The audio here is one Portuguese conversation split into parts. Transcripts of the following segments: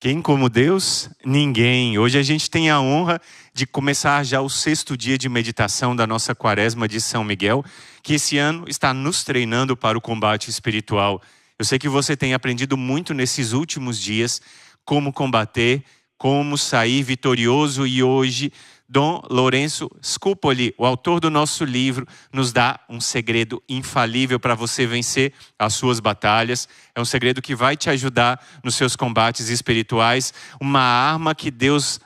Quem como Deus? Ninguém. Hoje a gente tem a honra de começar já o 6º dia de meditação da nossa quaresma de São Miguel, que esse ano está nos treinando para o combate espiritual. Eu sei que você tem aprendido muito nesses últimos dias como combater, como sair vitorioso, e hoje Dom Lourenço Scupoli, o autor do nosso livro, nos dá um segredo infalível para você vencer as suas batalhas. É um segredo que vai te ajudar nos seus combates espirituais. Uma arma que Deus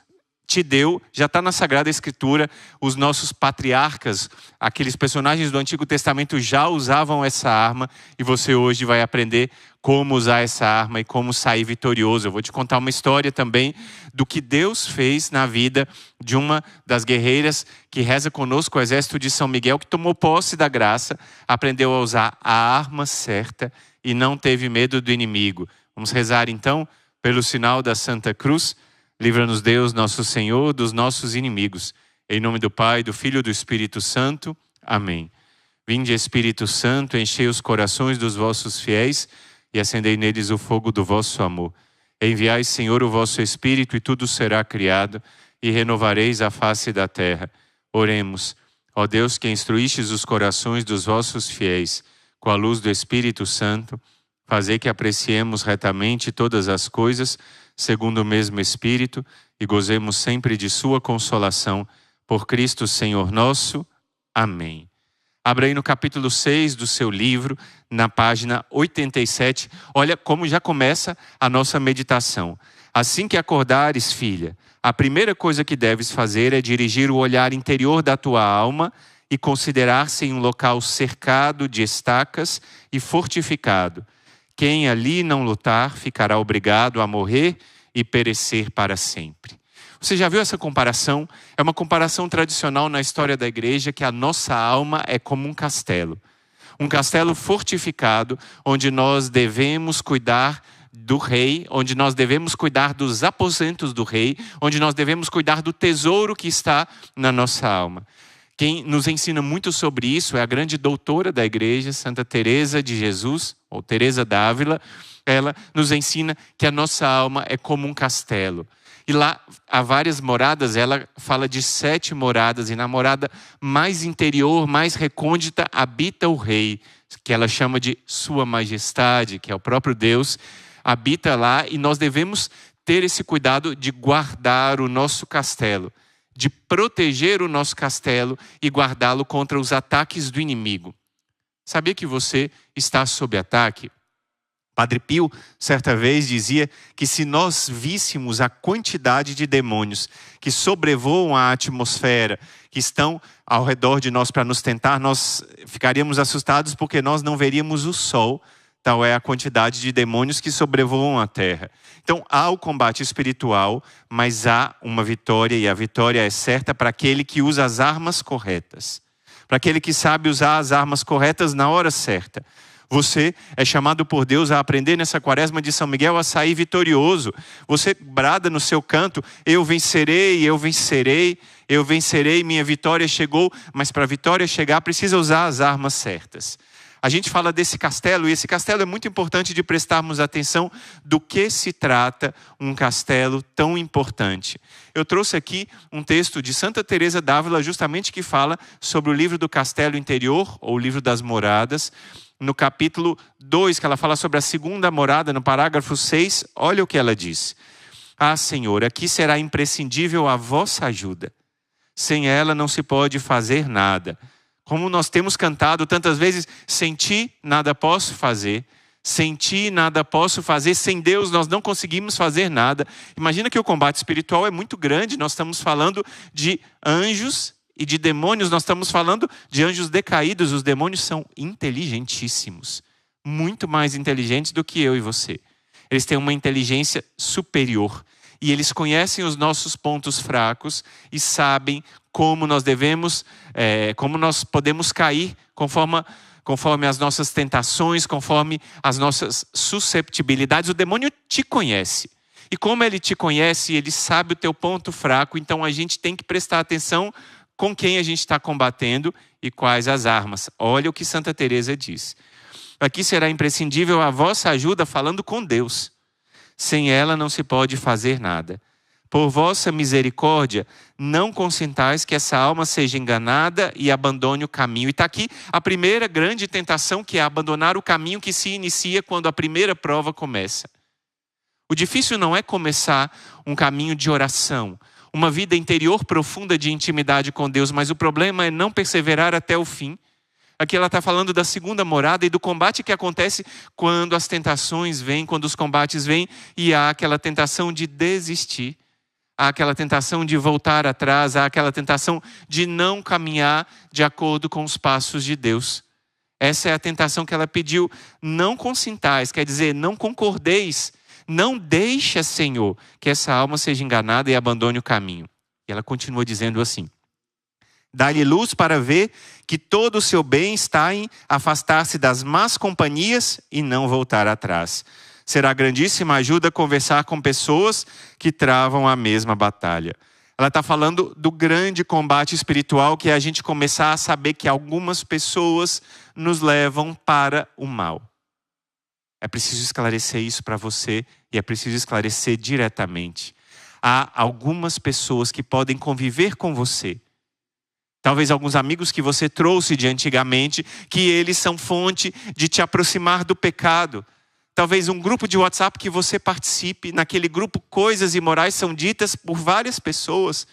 te deu, já está na Sagrada Escritura. Os nossos patriarcas, aqueles personagens do Antigo Testamento, já usavam essa arma, e você hoje vai aprender como usar essa arma e como sair vitorioso. Eu vou te contar uma história também do que Deus fez na vida de uma das guerreiras que reza conosco, o Exército de São Miguel, que tomou posse da graça, aprendeu a usar a arma certa e não teve medo do inimigo. Vamos rezar então pelo sinal da Santa Cruz. Livra-nos Deus, nosso Senhor, dos nossos inimigos. Em nome do Pai, do Filho e do Espírito Santo. Amém. Vinde, Espírito Santo, enchei os corações dos vossos fiéis e acendei neles o fogo do vosso amor. Enviai, Senhor, o vosso Espírito, e tudo será criado, e renovareis a face da terra. Oremos. Ó Deus, que instruístes os corações dos vossos fiéis com a luz do Espírito Santo, fazei que apreciemos retamente todas as coisas, segundo o mesmo Espírito, e gozemos sempre de sua consolação. Por Cristo Senhor nosso. Amém. Abra aí no capítulo 6 do seu livro, na página 87. Olha como já começa a nossa meditação. Assim que acordares, filha, a primeira coisa que deves fazer é dirigir o olhar interior da tua alma e considerar-se em um local cercado de estacas e fortificado. Quem ali não lutar ficará obrigado a morrer e perecer para sempre. Você já viu essa comparação? É uma comparação tradicional na história da igreja, que a nossa alma é como um castelo. Um castelo fortificado, onde nós devemos cuidar do rei, onde nós devemos cuidar dos aposentos do rei, onde nós devemos cuidar do tesouro que está na nossa alma. Quem nos ensina muito sobre isso é a grande doutora da igreja, Santa Teresa de Jesus, ou Teresa d'Ávila. Ela nos ensina que a nossa alma é como um castelo. E lá há várias moradas, ela fala de 7 moradas, e na morada mais interior, mais recôndita, habita o rei, que ela chama de Sua Majestade, que é o próprio Deus, habita lá, e nós devemos ter esse cuidado de guardar o nosso castelo, de proteger o nosso castelo e guardá-lo contra os ataques do inimigo. Sabia que você está sob ataque? Padre Pio, certa vez, dizia que se nós víssemos a quantidade de demônios que sobrevoam a atmosfera, que estão ao redor de nós para nos tentar, nós ficaríamos assustados, porque nós não veríamos o sol. Tal é a quantidade de demônios que sobrevoam a terra. Então há o combate espiritual, mas há uma vitória, e a vitória é certa para aquele que usa as armas corretas. Para aquele que sabe usar as armas corretas na hora certa. Você é chamado por Deus a aprender nessa quaresma de São Miguel a sair vitorioso. Você brada no seu canto: eu vencerei, eu vencerei, eu vencerei, minha vitória chegou. Mas para a vitória chegar precisa usar as armas certas. A gente fala desse castelo, e esse castelo é muito importante de prestarmos atenção do que se trata um castelo tão importante. Eu trouxe aqui um texto de Santa Teresa d'Ávila, justamente que fala sobre o livro do castelo interior, ou o livro das moradas. No capítulo 2, que ela fala sobre a segunda morada, no parágrafo 6, olha o que ela diz. Ah, Senhor, aqui será imprescindível a vossa ajuda. Sem ela não se pode fazer nada. Como nós temos cantado tantas vezes, sem ti nada posso fazer. Sem ti nada posso fazer. Sem Deus nós não conseguimos fazer nada. Imagina que o combate espiritual é muito grande. Nós estamos falando de anjos e de demônios. Nós estamos falando de anjos decaídos. Os demônios são inteligentíssimos. Muito mais inteligentes do que eu e você. Eles têm uma inteligência superior. E eles conhecem os nossos pontos fracos e sabem como nós devemos, como nós podemos cair conforme as nossas tentações, conforme as nossas susceptibilidades. O demônio te conhece. E como ele te conhece, ele sabe o teu ponto fraco. Então a gente tem que prestar atenção com quem a gente está combatendo e quais as armas. Olha o que Santa Teresa diz. Aqui será imprescindível a vossa ajuda falando com Deus. Sem ela não se pode fazer nada. Por vossa misericórdia, não consintais que essa alma seja enganada e abandone o caminho. E está aqui a primeira grande tentação, que é abandonar o caminho que se inicia quando a primeira prova começa. O difícil não é começar um caminho de oração, uma vida interior profunda de intimidade com Deus, mas o problema é não perseverar até o fim. Aqui ela está falando da segunda morada e do combate que acontece quando as tentações vêm, quando os combates vêm e há aquela tentação de desistir. Há aquela tentação de voltar atrás, há aquela tentação de não caminhar de acordo com os passos de Deus. Essa é a tentação que ela pediu. Não consintais, quer dizer, não concordeis. Não deixa, Senhor, que essa alma seja enganada e abandone o caminho. E ela continua dizendo assim: dá-lhe luz para ver que todo o seu bem está em afastar-se das más companhias e não voltar atrás. Será grandíssima ajuda conversar com pessoas que travam a mesma batalha. Ela está falando do grande combate espiritual, que é a gente começar a saber que algumas pessoas nos levam para o mal. É preciso esclarecer isso para você e é preciso esclarecer diretamente. Há algumas pessoas que podem conviver com você. Talvez alguns amigos que você trouxe de antigamente, que eles são fonte de te aproximar do pecado. Talvez um grupo de WhatsApp que você participe, naquele grupo coisas imorais são ditas por várias pessoas.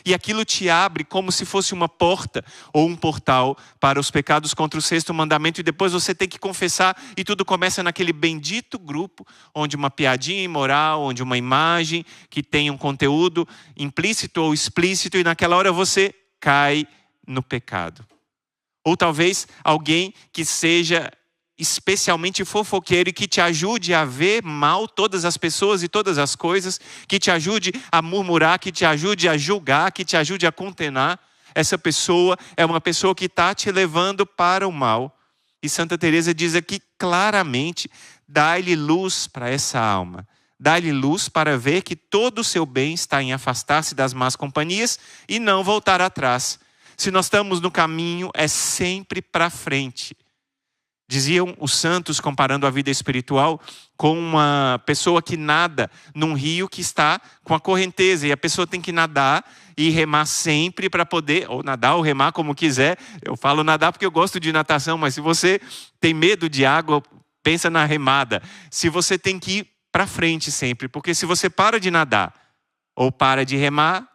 E aquilo te abre como se fosse uma porta ou um portal para os pecados contra o sexto mandamento. E depois você tem que confessar e tudo começa naquele bendito grupo, onde uma piadinha imoral, onde uma imagem que tem um conteúdo implícito ou explícito. E naquela hora você cai no pecado. Ou talvez alguém que seja especialmente fofoqueiro e que te ajude a ver mal todas as pessoas e todas as coisas, que te ajude a murmurar, que te ajude a julgar, que te ajude a condenar. Essa pessoa é uma pessoa que está te levando para o mal. E Santa Teresa diz aqui claramente: dá-lhe luz para essa alma. Dá-lhe luz para ver que todo o seu bem está em afastar-se das más companhias e não voltar atrás. Se nós estamos no caminho, é sempre para frente. Diziam os santos, comparando a vida espiritual com uma pessoa que nada num rio que está com a correnteza. E a pessoa tem que nadar e remar sempre para poder, ou nadar ou remar como quiser. Eu falo nadar porque eu gosto de natação, mas se você tem medo de água, pensa na remada. Se você tem que ir para frente sempre, porque se você para de nadar ou para de remar,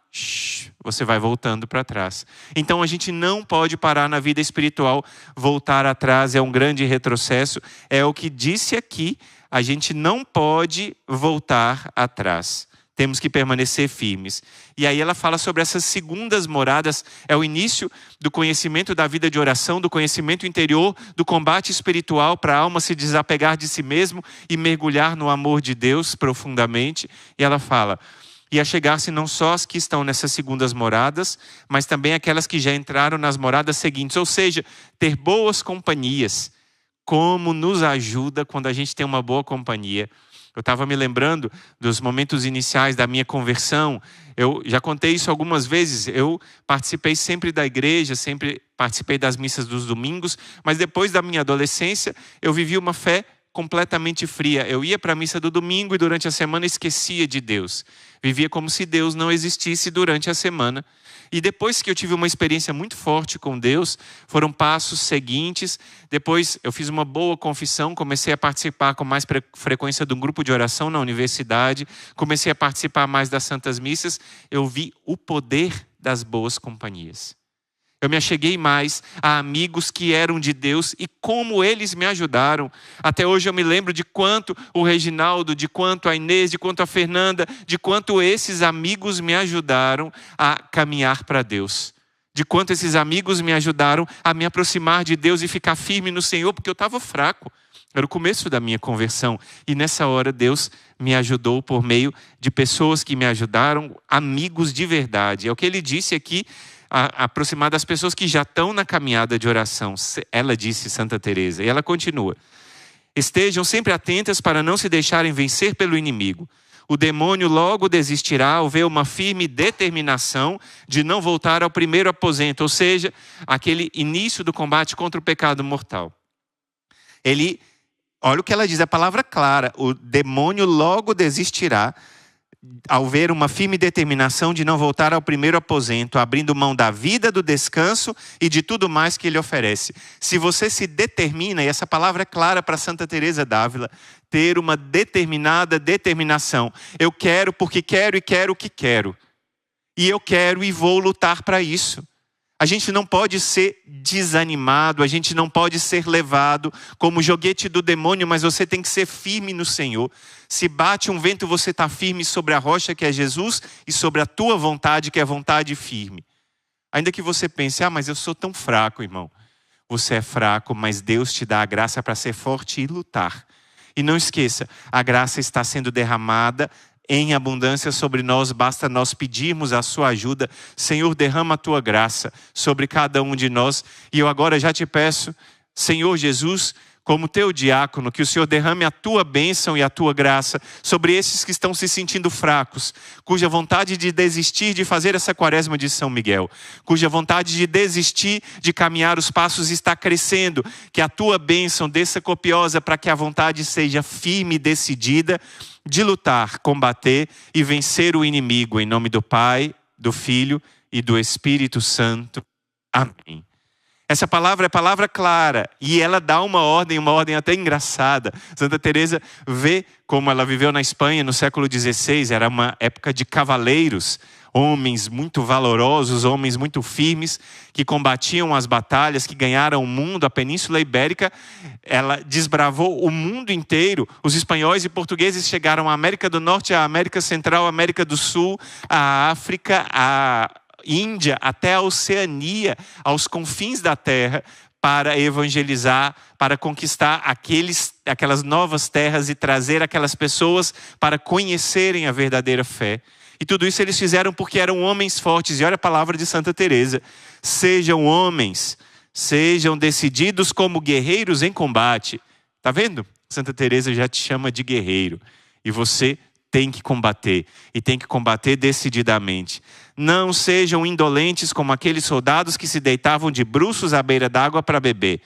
você vai voltando para trás. Então a gente não pode parar na vida espiritual. Voltar atrás é um grande retrocesso. É o que disse aqui, a gente não pode voltar atrás. Temos que permanecer firmes. E aí ela fala sobre essas segundas moradas. É o início do conhecimento da vida de oração, do conhecimento interior, do combate espiritual para a alma se desapegar de si mesmo e mergulhar no amor de Deus profundamente. E ela fala: e a chegar-se não só as que estão nessas segundas moradas, mas também aquelas que já entraram nas moradas seguintes. Ou seja, ter boas companhias. Como nos ajuda quando a gente tem uma boa companhia. Eu estava me lembrando dos momentos iniciais da minha conversão. Eu já contei isso algumas vezes. Eu participei sempre da igreja, sempre participei das missas dos domingos, mas depois da minha adolescência, eu vivi uma fé completamente fria. Eu ia para a missa do domingo e durante a semana esquecia de Deus. Vivia como se Deus não existisse durante a semana. E depois que eu tive uma experiência muito forte com Deus, foram passos seguintes. Depois eu fiz uma boa confissão, comecei a participar com mais frequência de um grupo de oração na universidade, comecei a participar mais das Santas Missas. Eu vi o poder das boas companhias. Eu me acheguei mais a amigos que eram de Deus e como eles me ajudaram. Até hoje eu me lembro de quanto o Reginaldo, de quanto a Inês, de quanto a Fernanda, de quanto esses amigos me ajudaram a caminhar para Deus. De quanto esses amigos me ajudaram a me aproximar de Deus e ficar firme no Senhor, porque eu estava fraco. Era o começo da minha conversão. E nessa hora Deus me ajudou por meio de pessoas que me ajudaram, amigos de verdade. É o que ele disse aqui, aproximar das pessoas que já estão na caminhada de oração. Ela disse, Santa Teresa, e ela continua: estejam sempre atentas para não se deixarem vencer pelo inimigo. O demônio logo desistirá ao ver uma firme determinação de não voltar ao primeiro aposento, ou seja, aquele início do combate contra o pecado mortal. Ele Olha o que ela diz, a palavra clara. O demônio logo desistirá ao ver uma firme determinação de não voltar ao primeiro aposento, abrindo mão da vida, do descanso e de tudo mais que ele oferece. Se você se determina, e essa palavra é clara para Santa Teresa d'Ávila, ter uma determinada determinação. Eu quero porque quero e quero o que quero. E eu quero e vou lutar para isso. A gente não pode ser desanimado, a gente não pode ser levado como joguete do demônio, mas você tem que ser firme no Senhor. Se bate um vento, você está firme sobre a rocha que é Jesus e sobre a tua vontade, que é vontade firme. Ainda que você pense, mas eu sou tão fraco, irmão. Você é fraco, mas Deus te dá a graça para ser forte e lutar. E não esqueça, a graça está sendo derramada em abundância sobre nós, basta nós pedirmos a sua ajuda. Senhor, derrama a tua graça sobre cada um de nós. E eu agora já te peço, Senhor Jesus, como teu diácono, que o Senhor derrame a tua bênção e a tua graça sobre esses que estão se sentindo fracos, cuja vontade de desistir de fazer essa quaresma de São Miguel, cuja vontade de desistir de caminhar os passos está crescendo, que a tua bênção desça copiosa para que a vontade seja firme e decidida de lutar, combater e vencer o inimigo, em nome do Pai, do Filho e do Espírito Santo. Amém. Essa palavra é palavra clara e ela dá uma ordem até engraçada. Santa Teresa vê como ela viveu na Espanha no século XVI, era uma época de cavaleiros, homens muito valorosos, homens muito firmes, que combatiam as batalhas, que ganharam o mundo. A Península Ibérica, ela desbravou o mundo inteiro. Os espanhóis e portugueses chegaram à América do Norte, à América Central, à América do Sul, à África, à Índia, até a Oceania, aos confins da terra, para evangelizar, para conquistar aquelas novas terras e trazer aquelas pessoas para conhecerem a verdadeira fé. E tudo isso eles fizeram porque eram homens fortes. E olha a palavra de Santa Teresa: sejam homens, sejam decididos como guerreiros em combate. Está vendo? Santa Teresa já te chama de guerreiro. E você tem que combater, e tem que combater decididamente. Não sejam indolentes como aqueles soldados que se deitavam de bruços à beira d'água para beber.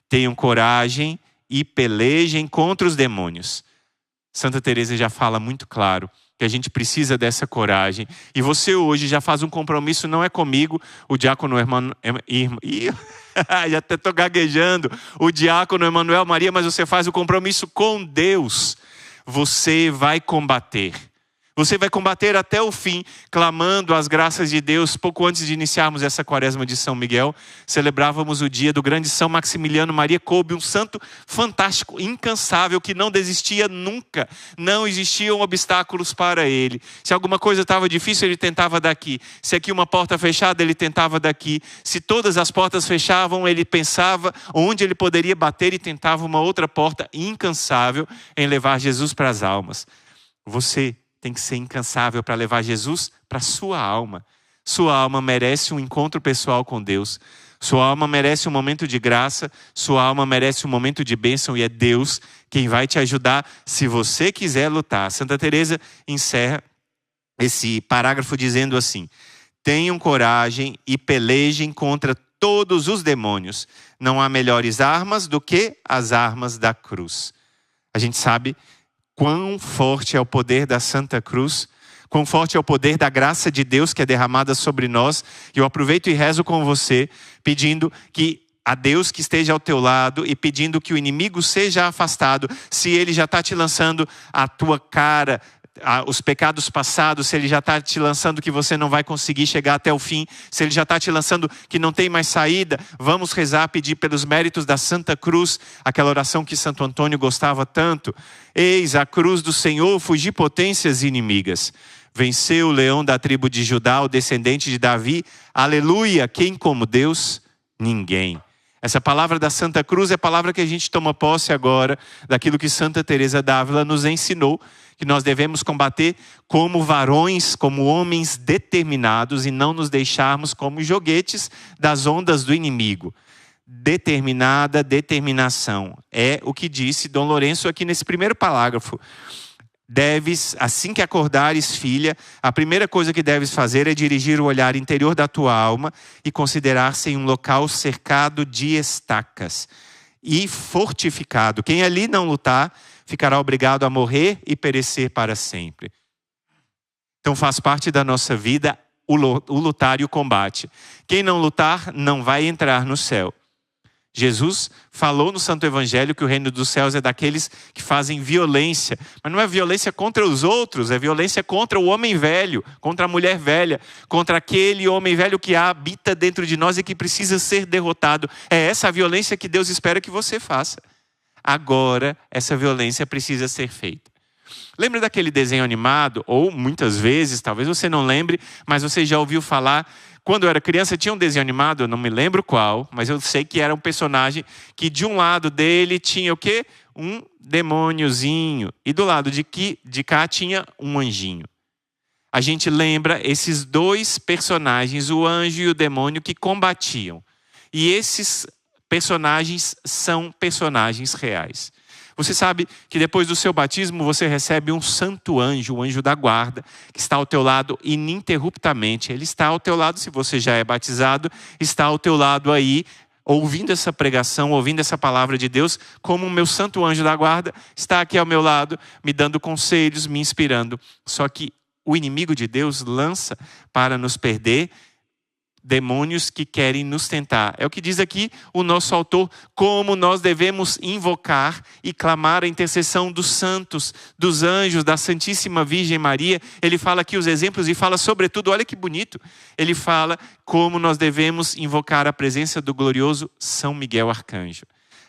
Tenham coragem e pelejem contra os demônios. Santa Teresa já fala muito claro que a gente precisa dessa coragem. E você hoje já faz um compromisso, não é comigo, o diácono já até estou gaguejando, o diácono Emanuel Maria, mas você faz o compromisso com Deus. Você vai combater. Você vai combater até o fim, clamando as graças de Deus. Pouco antes de iniciarmos essa quaresma de São Miguel, celebrávamos o dia do grande São Maximiliano Maria Kolbe, um santo fantástico, incansável, que não desistia nunca. Não existiam obstáculos para ele. Se alguma coisa estava difícil, ele tentava daqui. Se aqui uma porta fechada, ele tentava daqui. Se todas as portas fechavam, ele pensava onde ele poderia bater e tentava uma outra porta, incansável em levar Jesus para as almas. Você tem que ser incansável para levar Jesus para a sua alma. Sua alma merece um encontro pessoal com Deus. Sua alma merece um momento de graça. Sua alma merece um momento de bênção. E é Deus quem vai te ajudar se você quiser lutar. Santa Teresa encerra esse parágrafo dizendo assim: tenham coragem e pelejem contra todos os demônios. Não há melhores armas do que as armas da cruz. A gente sabe quão forte é o poder da Santa Cruz, quão forte é o poder da graça de Deus que é derramada sobre nós. E eu aproveito e rezo com você, pedindo que a Deus que esteja ao teu lado e pedindo que o inimigo seja afastado. Se ele já está te lançando a tua cara, os pecados passados, se ele já está te lançando que você não vai conseguir chegar até o fim, se ele já está te lançando que não tem mais saída, vamos rezar, pedir pelos méritos da Santa Cruz, aquela oração que Santo Antônio gostava tanto. Eis a cruz do Senhor, fugir potências inimigas. Venceu o leão da tribo de Judá, o descendente de Davi. Aleluia, quem como Deus? Ninguém. Essa palavra da Santa Cruz é a palavra que a gente toma posse agora daquilo que Santa Teresa d'Ávila nos ensinou, que nós devemos combater como varões, como homens determinados e não nos deixarmos como joguetes das ondas do inimigo. Determinada determinação. É o que disse Dom Lourenço aqui nesse primeiro parágrafo. Deves, assim que acordares, filha, a primeira coisa que deves fazer é dirigir o olhar interior da tua alma e considerar-se em um local cercado de estacas. e fortificado. Quem ali não lutar, ficará obrigado a morrer e perecer para sempre. Então faz parte da nossa vida o lutar e o combate. Quem não lutar não vai entrar no céu. Jesus falou no Santo Evangelho que o reino dos céus é daqueles que fazem violência. Mas não é violência contra os outros, é violência contra o homem velho, contra a mulher velha, contra aquele homem velho que habita dentro de nós e que precisa ser derrotado. É essa a violência que Deus espera que você faça. Agora, essa violência precisa ser feita. Lembra daquele desenho animado? Ou muitas vezes, talvez você não lembre, mas você já ouviu falar. Quando eu era criança tinha um desenho animado, eu não me lembro qual, mas eu sei que era um personagem que de um lado dele tinha o quê? Um demôniozinho. E do lado de cá tinha um anjinho. A gente lembra esses dois personagens, o anjo e o demônio, que combatiam. E esses personagens são personagens reais. Você sabe que depois do seu batismo você recebe um santo anjo, o anjo da guarda, que está ao teu lado ininterruptamente. Ele está ao teu lado, se você já é batizado, está ao teu lado aí, ouvindo essa pregação, ouvindo essa palavra de Deus, como o meu santo anjo da guarda está aqui ao meu lado, me dando conselhos, me inspirando. Só que o inimigo de Deus lança para nos perder demônios que querem nos tentar. É o que diz aqui o nosso autor, como nós devemos invocar e clamar a intercessão dos santos, dos anjos, da Santíssima Virgem Maria. Ele fala aqui os exemplos e fala sobretudo, olha que bonito, ele fala como nós devemos invocar a presença do glorioso São Miguel Arcanjo.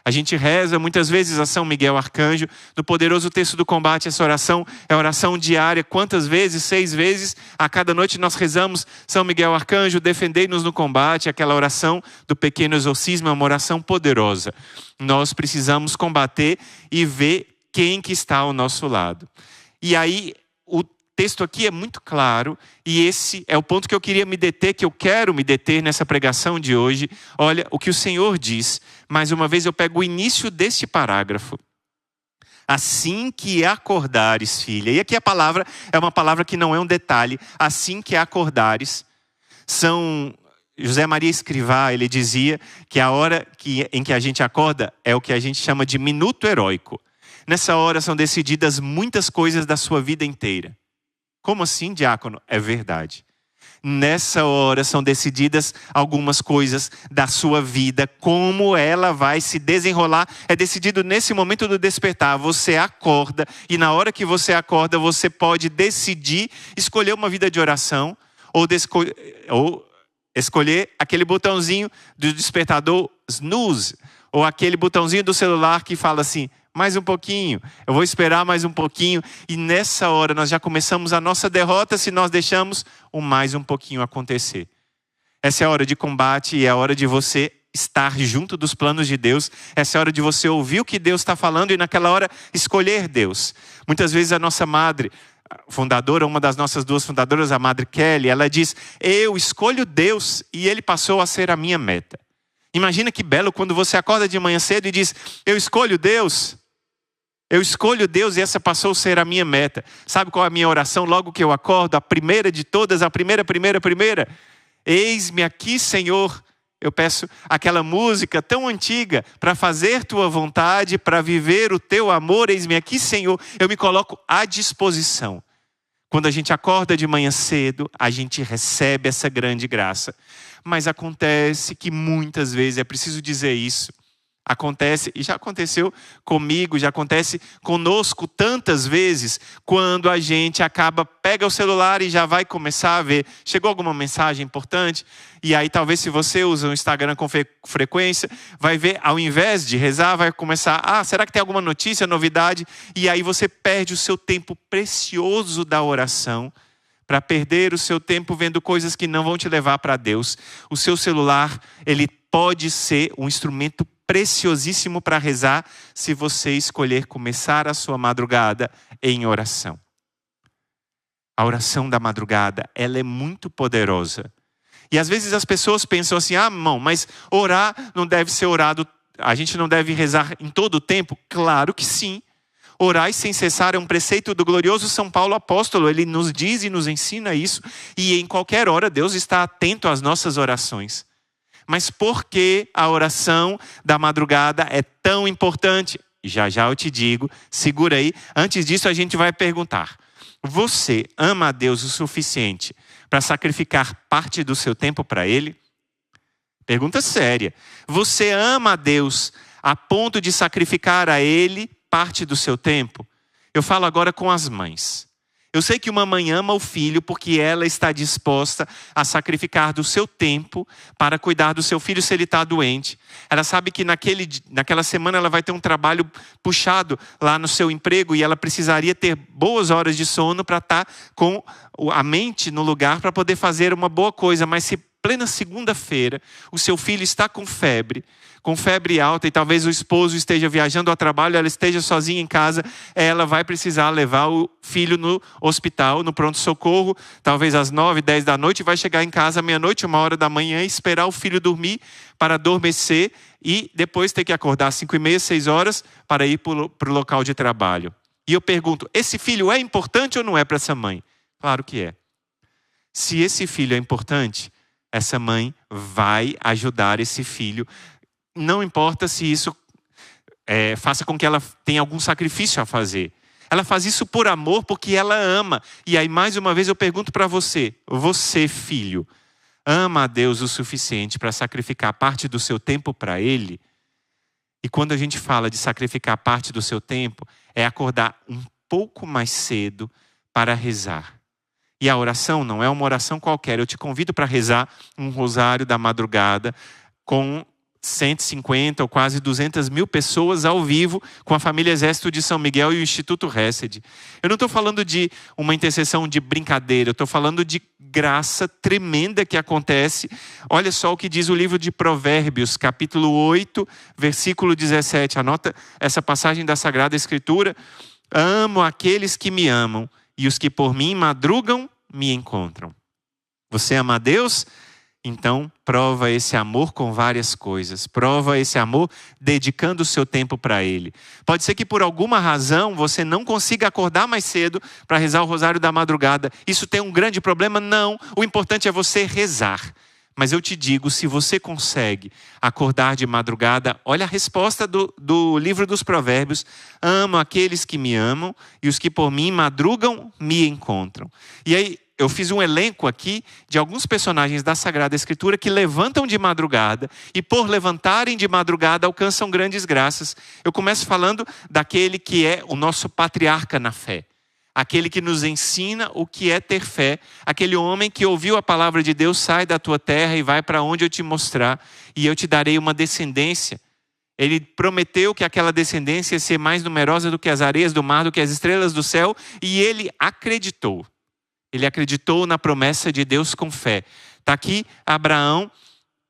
A gente reza muitas vezes a São Miguel Arcanjo. No poderoso texto do combate, essa oração é oração diária. Quantas vezes? 6 vezes. A cada noite nós rezamos São Miguel Arcanjo, defendei-nos no combate. Aquela oração do pequeno exorcismo é uma oração poderosa. Nós precisamos combater e ver quem que está ao nosso lado. E aí o texto aqui é muito claro, e esse é o ponto que eu queria me deter, que eu quero me deter nessa pregação de hoje. Olha o que o Senhor diz. Mais uma vez eu pego o início deste parágrafo. Assim que acordares, filha. E aqui a palavra é uma palavra que não é um detalhe. Assim que acordares. José Maria Escrivá, ele dizia que a hora em que a gente acorda é o que a gente chama de minuto heróico. Nessa hora são decididas muitas coisas da sua vida inteira. Como assim, diácono? É verdade. Nessa hora são decididas algumas coisas da sua vida, como ela vai se desenrolar. É decidido nesse momento do despertar. Você acorda e na hora que você acorda você pode decidir escolher uma vida de oração ou escolher aquele botãozinho do despertador snooze ou aquele botãozinho do celular que fala assim, mais um pouquinho, eu vou esperar mais um pouquinho. E nessa hora nós já começamos a nossa derrota se nós deixamos o mais um pouquinho acontecer. Essa é a hora de combate e é a hora de você estar junto dos planos de Deus. Essa é a hora de você ouvir o que Deus está falando e naquela hora escolher Deus. Muitas vezes a nossa madre fundadora, uma das nossas 2 fundadoras, a Madre Kelly, ela diz, eu escolho Deus e Ele passou a ser a minha meta. Imagina que belo quando você acorda de manhã cedo e diz, eu escolho Deus. Eu escolho Deus e essa passou a ser a minha meta. Sabe qual é a minha oração logo que eu acordo? A primeira de todas, a primeira. Eis-me aqui, Senhor. Eu peço aquela música tão antiga, para fazer tua vontade, para viver o teu amor. Eis-me aqui, Senhor. Eu me coloco à disposição. Quando a gente acorda de manhã cedo, a gente recebe essa grande graça. Mas acontece que muitas vezes, é preciso dizer isso, acontece, e já aconteceu comigo, já acontece conosco tantas vezes, quando a gente pega o celular e já vai começar a ver, chegou alguma mensagem importante, e aí talvez se você usa o Instagram com frequência, vai ver, ao invés de rezar, vai começar, será que tem alguma notícia, novidade? E aí você perde o seu tempo precioso da oração, para perder o seu tempo vendo coisas que não vão te levar para Deus. O seu celular, ele pode ser um instrumento preciosíssimo para rezar se você escolher começar a sua madrugada em oração. A oração da madrugada, ela é muito poderosa. E às vezes as pessoas pensam assim, irmão, mas orar não deve ser orado, a gente não deve rezar em todo o tempo? Claro que sim. Orai sem cessar é um preceito do glorioso São Paulo apóstolo. Ele nos diz e nos ensina isso. E em qualquer hora Deus está atento às nossas orações. Mas por que a oração da madrugada é tão importante? Já já eu te digo, segura aí. Antes disso a gente vai perguntar: você ama a Deus o suficiente para sacrificar parte do seu tempo para Ele? Pergunta séria. Você ama a Deus a ponto de sacrificar a Ele parte do seu tempo? Eu falo agora com as mães. Eu sei que uma mãe ama o filho porque ela está disposta a sacrificar do seu tempo para cuidar do seu filho se ele está doente. Ela sabe que naquela semana ela vai ter um trabalho puxado lá no seu emprego e ela precisaria ter boas horas de sono para estar com a mente no lugar para poder fazer uma boa coisa. Mas se plena segunda-feira o seu filho está com febre alta e talvez o esposo esteja viajando ao trabalho, ela esteja sozinha em casa, ela vai precisar levar o filho no hospital, no pronto-socorro, talvez às 9, 10 da noite, vai chegar em casa meia-noite, 1h da manhã, esperar o filho dormir para adormecer e depois ter que acordar às 5h30, 6 horas para ir para o local de trabalho. E eu pergunto, esse filho é importante ou não é para essa mãe? Claro que é. Se esse filho é importante, essa mãe vai ajudar esse filho. Não importa se isso faça com que ela tenha algum sacrifício a fazer. Ela faz isso por amor, porque ela ama. E aí, mais uma vez, eu pergunto para você: você, filho, ama a Deus o suficiente para sacrificar parte do seu tempo para Ele? E quando a gente fala de sacrificar parte do seu tempo, é acordar um pouco mais cedo para rezar. E a oração não é uma oração qualquer. Eu te convido para rezar um rosário da madrugada com 150 ou quase 200 mil pessoas ao vivo com a família Exército de São Miguel e o Instituto Hesed. Eu não estou falando de uma intercessão de brincadeira, eu estou falando de graça tremenda que acontece. Olha só o que diz o livro de Provérbios, capítulo 8, versículo 17. Anota essa passagem da Sagrada Escritura. Amo aqueles que me amam e os que por mim madrugam me encontram. Você ama a Deus? Então, prova esse amor com várias coisas. Prova esse amor dedicando o seu tempo para Ele. Pode ser que por alguma razão você não consiga acordar mais cedo para rezar o rosário da madrugada. Isso tem um grande problema? Não. O importante é você rezar. Mas eu te digo, se você consegue acordar de madrugada, olha a resposta do livro dos Provérbios. Amo aqueles que me amam e os que por mim madrugam me encontram. E aí, eu fiz um elenco aqui de alguns personagens da Sagrada Escritura que levantam de madrugada e por levantarem de madrugada alcançam grandes graças. Eu começo falando daquele que é o nosso patriarca na fé. Aquele que nos ensina o que é ter fé. Aquele homem que ouviu a palavra de Deus, sai da tua terra e vai para onde eu te mostrar e eu te darei uma descendência. Ele prometeu que aquela descendência ia ser mais numerosa do que as areias do mar, do que as estrelas do céu, e ele acreditou. Ele acreditou na promessa de Deus com fé. Está aqui Abraão,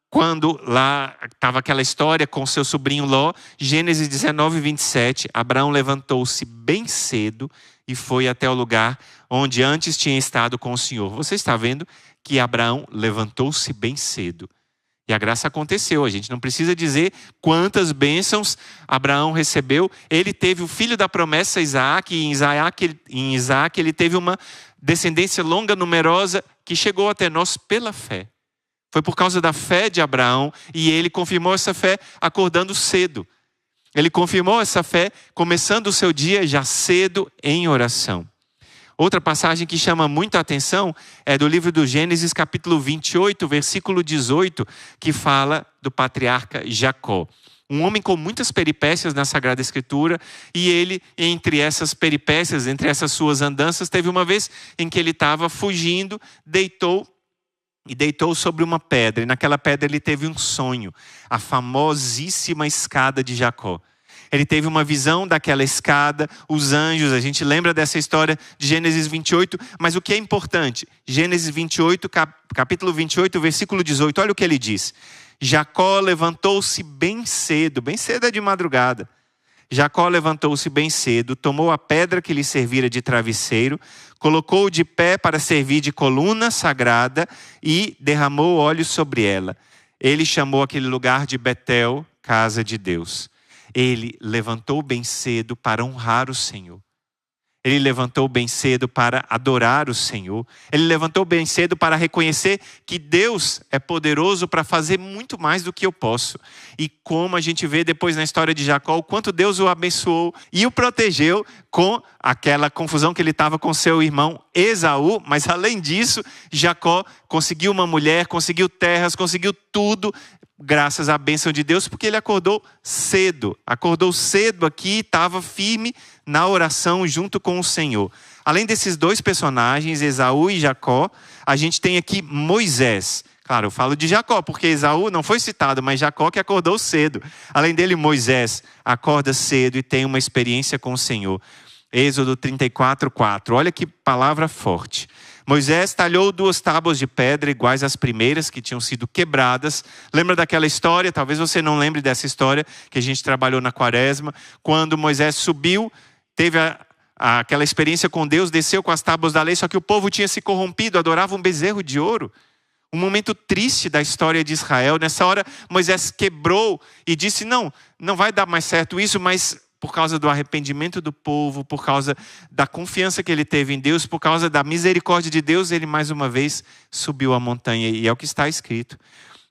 quando lá estava aquela história com seu sobrinho Ló, Gênesis 19, 27. Abraão levantou-se bem cedo e foi até o lugar onde antes tinha estado com o Senhor. Você está vendo que Abraão levantou-se bem cedo. E a graça aconteceu. A gente não precisa dizer quantas bênçãos Abraão recebeu. Ele teve o filho da promessa, Isaac, e em Isaac ele teve uma descendência longa, numerosa, que chegou até nós pela fé. Foi por causa da fé de Abraão e ele confirmou essa fé acordando cedo. Ele confirmou essa fé começando o seu dia já cedo em oração. Outra passagem que chama muita atenção é do livro do Gênesis, capítulo 28, versículo 18, que fala do patriarca Jacó. Um homem com muitas peripécias na Sagrada Escritura, e ele, entre essas peripécias, entre essas suas andanças, teve uma vez em que ele estava fugindo, deitou sobre uma pedra, e naquela pedra ele teve um sonho, a famosíssima escada de Jacó. Ele teve uma visão daquela escada, os anjos, a gente lembra dessa história de Gênesis 28, mas o que é importante? Gênesis 28, capítulo 28, versículo 18, olha o que ele diz. Jacó levantou-se bem cedo é de madrugada. Jacó levantou-se bem cedo, tomou a pedra que lhe servira de travesseiro, colocou-o de pé para servir de coluna sagrada e derramou óleo sobre ela. Ele chamou aquele lugar de Betel, casa de Deus. Ele levantou bem cedo para honrar o Senhor. Ele levantou bem cedo para adorar o Senhor. Ele levantou bem cedo para reconhecer que Deus é poderoso para fazer muito mais do que eu posso. E como a gente vê depois na história de Jacó, o quanto Deus o abençoou e o protegeu com aquela confusão que ele estava com seu irmão Esaú. Mas além disso, Jacó conseguiu uma mulher, conseguiu terras, conseguiu tudo, graças à bênção de Deus, porque ele acordou cedo. Acordou cedo aqui, estava firme na oração junto com o Senhor. Além desses dois personagens, Esaú e Jacó, a gente tem aqui Moisés. Claro, eu falo de Jacó, porque Esaú não foi citado, mas Jacó que acordou cedo. Além dele, Moisés acorda cedo e tem uma experiência com o Senhor. Êxodo 34:4. Olha que palavra forte. Moisés talhou 2 tábuas de pedra iguais às primeiras que tinham sido quebradas. Lembra daquela história? Talvez você não lembre dessa história que a gente trabalhou na Quaresma. Quando Moisés subiu, teve aquela experiência com Deus, desceu com as tábuas da lei, só que o povo tinha se corrompido, adorava um bezerro de ouro. Um momento triste da história de Israel. Nessa hora, Moisés quebrou e disse, não vai dar mais certo isso, mas por causa do arrependimento do povo, por causa da confiança que ele teve em Deus, por causa da misericórdia de Deus, ele mais uma vez subiu a montanha. E é o que está escrito.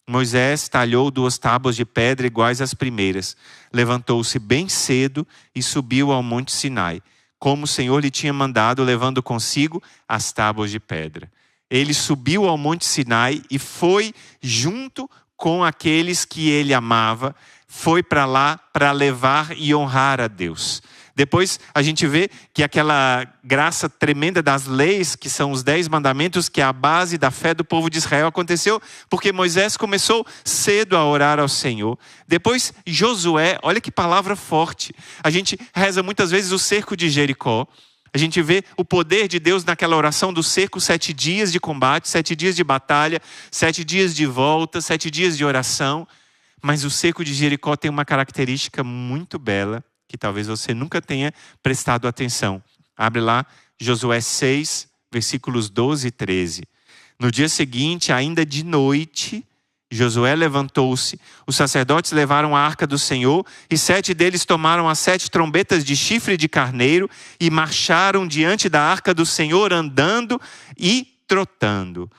Moisés talhou 2 tábuas de pedra iguais às primeiras. Levantou-se bem cedo e subiu ao monte Sinai, como o Senhor lhe tinha mandado, levando consigo as tábuas de pedra. Ele subiu ao monte Sinai e foi junto com aqueles que ele amava, foi para lá para levar e honrar a Deus. Depois a gente vê que aquela graça tremenda das leis, que são os 10 mandamentos, que é a base da fé do povo de Israel, aconteceu porque Moisés começou cedo a orar ao Senhor. Depois Josué, olha que palavra forte. A gente reza muitas vezes o cerco de Jericó. A gente vê o poder de Deus naquela oração do cerco, 7 dias de combate, 7 dias de batalha, 7 dias de volta, 7 dias de oração. Mas o cerco de Jericó tem uma característica muito bela, que talvez você nunca tenha prestado atenção. Abre lá, Josué 6, versículos 12 e 13. No dia seguinte, ainda de noite, Josué levantou-se, os sacerdotes levaram a arca do Senhor, e 7 deles tomaram as 7 trombetas de chifre de carneiro e marcharam diante da arca do Senhor, andando e trotando.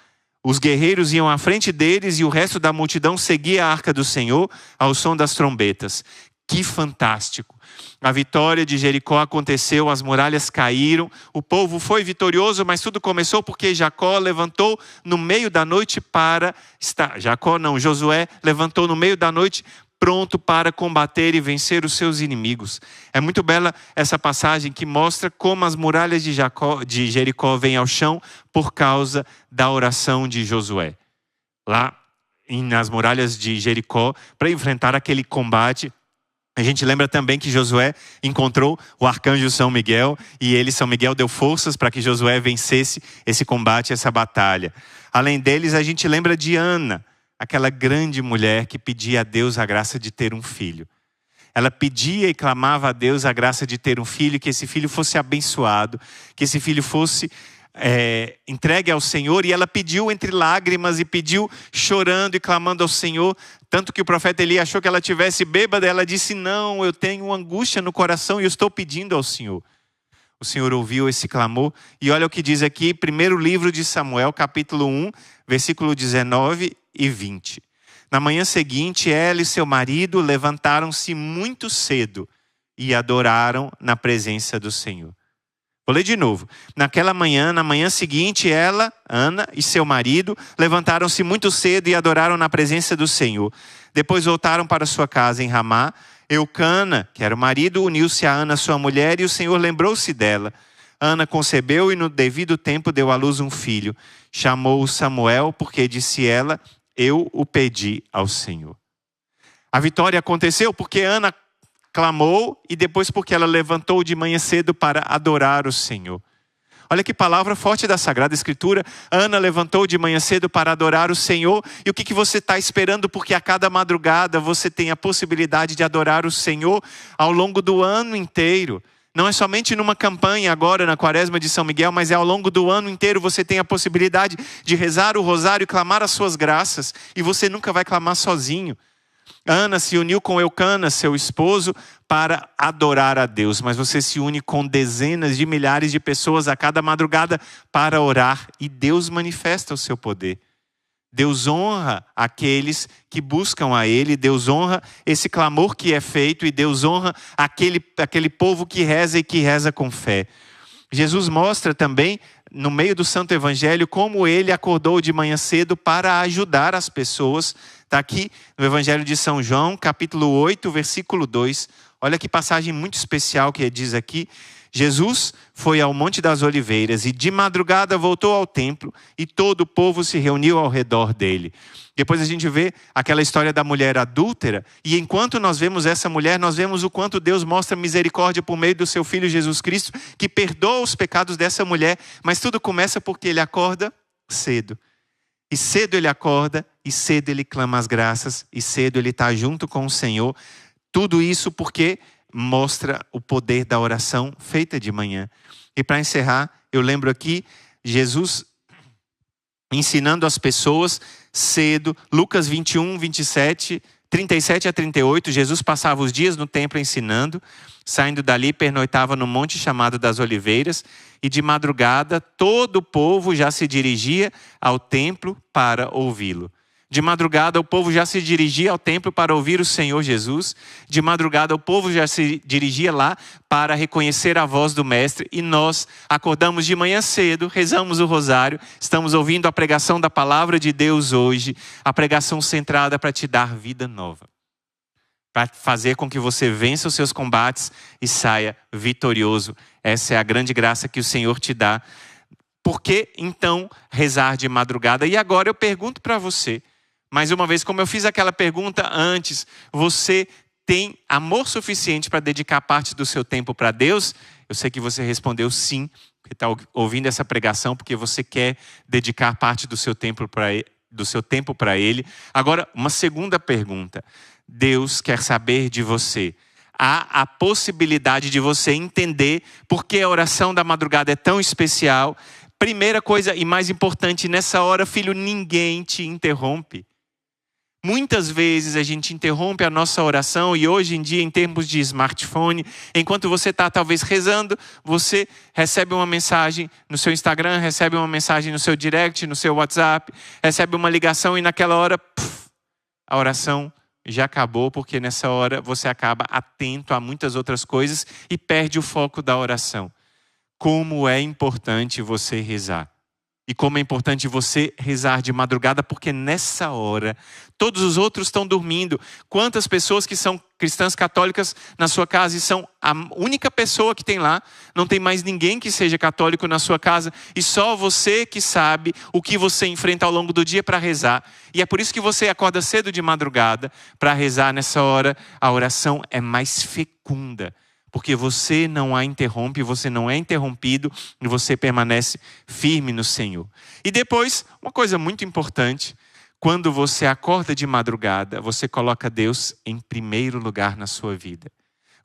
Os guerreiros iam à frente deles e o resto da multidão seguia a arca do Senhor ao som das trombetas. Que fantástico! A vitória de Jericó aconteceu, as muralhas caíram, o povo foi vitorioso, mas tudo começou porque Jacó levantou no meio da noite para estar. Josué levantou no meio da noite pronto para combater e vencer os seus inimigos. É muito bela essa passagem que mostra como as muralhas de Jericó vêm ao chão por causa da oração de Josué. Lá nas muralhas de Jericó, para enfrentar aquele combate, a gente lembra também que Josué encontrou o arcanjo São Miguel e São Miguel deu forças para que Josué vencesse esse combate, essa batalha. Além deles, a gente lembra de Ana, aquela grande mulher que pedia a Deus a graça de ter um filho. Ela pedia e clamava a Deus a graça de ter um filho, que esse filho fosse abençoado, que esse filho fosse entregue ao Senhor. E ela pediu entre lágrimas e pediu chorando e clamando ao Senhor. Tanto que o profeta Eli achou que ela tivesse bêbada. Ela disse, não, eu tenho angústia no coração e eu estou pedindo ao Senhor. O Senhor ouviu esse clamor. E olha o que diz aqui, primeiro livro de Samuel, capítulo 1, versículo 19 e 20. Na manhã seguinte, ela e seu marido levantaram-se muito cedo e adoraram na presença do Senhor. Vou ler de novo. Na manhã seguinte, ela, Ana e seu marido levantaram-se muito cedo e adoraram na presença do Senhor. Depois voltaram para sua casa em Ramá. Eucana, que era o marido, uniu-se a Ana, sua mulher, e o Senhor lembrou-se dela. Ana concebeu e no devido tempo deu à luz um filho. Chamou-o Samuel, porque disse ela, eu o pedi ao Senhor. A vitória aconteceu porque Ana clamou e depois porque ela levantou de manhã cedo para adorar o Senhor. Olha que palavra forte da Sagrada Escritura. Ana levantou de manhã cedo para adorar o Senhor. E o que você está esperando? Porque a cada madrugada você tem a possibilidade de adorar o Senhor ao longo do ano inteiro. Não é somente numa campanha agora na Quaresma de São Miguel, mas é ao longo do ano inteiro você tem a possibilidade de rezar o rosário e clamar as suas graças. E você nunca vai clamar sozinho. Ana se uniu com Eucana, seu esposo, para adorar a Deus. Mas você se une com dezenas de milhares de pessoas a cada madrugada para orar. E Deus manifesta o seu poder. Deus honra aqueles que buscam a Ele. Deus honra esse clamor que é feito. E Deus honra aquele povo que reza e que reza com fé. Jesus mostra também, no meio do Santo Evangelho, como Ele acordou de manhã cedo para ajudar as pessoas. Está aqui no Evangelho de São João, capítulo 8, versículo 2. Olha que passagem muito especial que diz aqui. Jesus foi ao Monte das Oliveiras e de madrugada voltou ao templo e todo o povo se reuniu ao redor dele. Depois a gente vê aquela história da mulher adúltera e enquanto nós vemos essa mulher, nós vemos o quanto Deus mostra misericórdia por meio do seu Filho Jesus Cristo, que perdoa os pecados dessa mulher, mas tudo começa porque ele acorda cedo. E cedo ele acorda, e cedo ele clama as graças, e cedo ele está junto com o Senhor. Tudo isso porque mostra o poder da oração feita de manhã. E para encerrar, eu lembro aqui, Jesus ensinando as pessoas cedo, Lucas 21, 27, 37 a 38, Jesus passava os dias no templo ensinando, saindo dali pernoitava no monte chamado das Oliveiras, e de madrugada todo o povo já se dirigia ao templo para ouvi-lo. De madrugada o povo já se dirigia ao templo para ouvir o Senhor Jesus. De madrugada o povo já se dirigia lá para reconhecer a voz do Mestre. E nós acordamos de manhã cedo, rezamos o rosário, estamos ouvindo a pregação da palavra de Deus hoje. A pregação centrada para te dar vida nova. Para fazer com que você vença os seus combates e saia vitorioso. Essa é a grande graça que o Senhor te dá. Por que então rezar de madrugada? E agora eu pergunto para você. Mais uma vez, como eu fiz aquela pergunta antes, você tem amor suficiente para dedicar parte do seu tempo para Deus? Eu sei que você respondeu sim, que está ouvindo essa pregação, porque você quer dedicar parte do seu tempo para Ele. Agora, uma segunda pergunta. Deus quer saber de você. Há a possibilidade de você entender por que a oração da madrugada é tão especial. Primeira coisa e mais importante, nessa hora, filho, ninguém te interrompe. Muitas vezes a gente interrompe a nossa oração e hoje em dia, em termos de smartphone, enquanto você está talvez rezando, você recebe uma mensagem no seu Instagram, recebe uma mensagem no seu direct, no seu WhatsApp, recebe uma ligação e naquela hora, a oração já acabou, porque nessa hora você acaba atento a muitas outras coisas e perde o foco da oração. Como é importante você rezar. E como é importante você rezar de madrugada, porque nessa hora todos os outros estão dormindo. Quantas pessoas que são cristãs católicas na sua casa e são a única pessoa que tem lá, não tem mais ninguém que seja católico na sua casa e só você que sabe o que você enfrenta ao longo do dia para rezar. E é por isso que você acorda cedo de madrugada para rezar nessa hora. A oração é mais fecunda. Porque você não a interrompe, você não é interrompido e você permanece firme no Senhor. E depois, uma coisa muito importante, quando você acorda de madrugada, você coloca Deus em primeiro lugar na sua vida.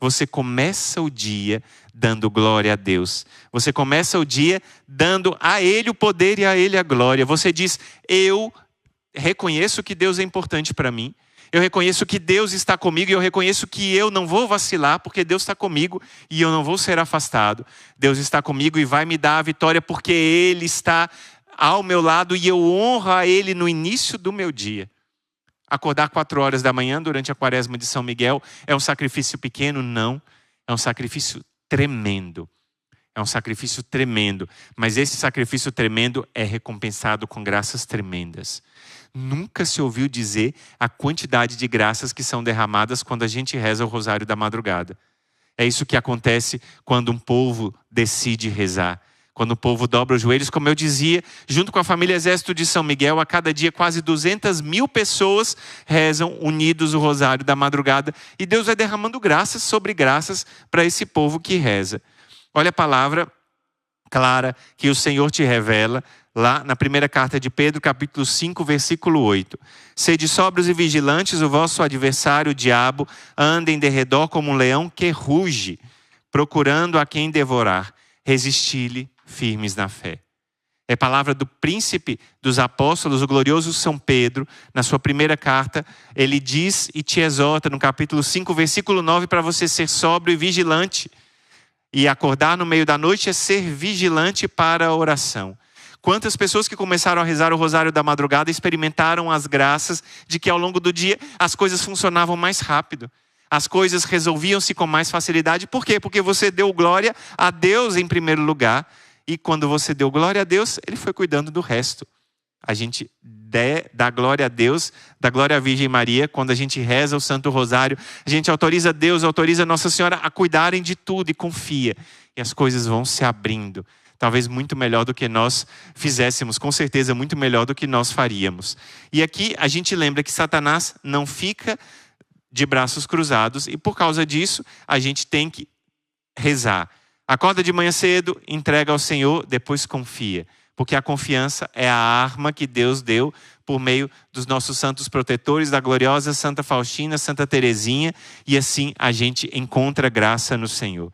Você começa o dia dando glória a Deus. Você começa o dia dando a Ele o poder e a Ele a glória. Você diz, eu reconheço que Deus é importante para mim. Eu reconheço que Deus está comigo e eu reconheço que eu não vou vacilar porque Deus está comigo e eu não vou ser afastado. Deus está comigo e vai me dar a vitória porque Ele está ao meu lado e eu honro a Ele no início do meu dia. Acordar 4 horas da manhã durante a quaresma de São Miguel é um sacrifício pequeno? Não. É um sacrifício tremendo. É um sacrifício tremendo. Mas esse sacrifício tremendo é recompensado com graças tremendas. Nunca se ouviu dizer a quantidade de graças que são derramadas quando a gente reza o rosário da madrugada. É isso que acontece quando um povo decide rezar. Quando o povo dobra os joelhos, como eu dizia, junto com a família Exército de São Miguel, a cada dia quase 200 mil pessoas rezam unidos o rosário da madrugada. E Deus vai derramando graças sobre graças para esse povo que reza. Olha a palavra clara que o Senhor te revela lá na primeira carta de Pedro, capítulo 5, versículo 8. Sede sóbrios e vigilantes, o vosso adversário, o diabo, anda em derredor como um leão que ruge, procurando a quem devorar. Resisti-lhe firmes na fé. É a palavra do príncipe dos apóstolos, o glorioso São Pedro, na sua primeira carta, ele diz e te exorta no capítulo 5, versículo 9, para você ser sóbrio e vigilante. E acordar no meio da noite é ser vigilante para a oração. Quantas pessoas que começaram a rezar o rosário da madrugada experimentaram as graças de que ao longo do dia as coisas funcionavam mais rápido. As coisas resolviam-se com mais facilidade. Por quê? Porque você deu glória a Deus em primeiro lugar. E quando você deu glória a Deus, Ele foi cuidando do resto. A gente dá glória a Deus, dá glória à Virgem Maria. Quando a gente reza o Santo Rosário, a gente autoriza Deus, autoriza Nossa Senhora a cuidarem de tudo e confia. E as coisas vão se abrindo. Talvez muito melhor do que nós fizéssemos, com certeza muito melhor do que nós faríamos. E aqui a gente lembra que Satanás não fica de braços cruzados e por causa disso a gente tem que rezar. Acorda de manhã cedo, entrega ao Senhor, depois confia. Porque a confiança é a arma que Deus deu por meio dos nossos santos protetores, da gloriosa Santa Faustina, Santa Teresinha, e assim a gente encontra graça no Senhor.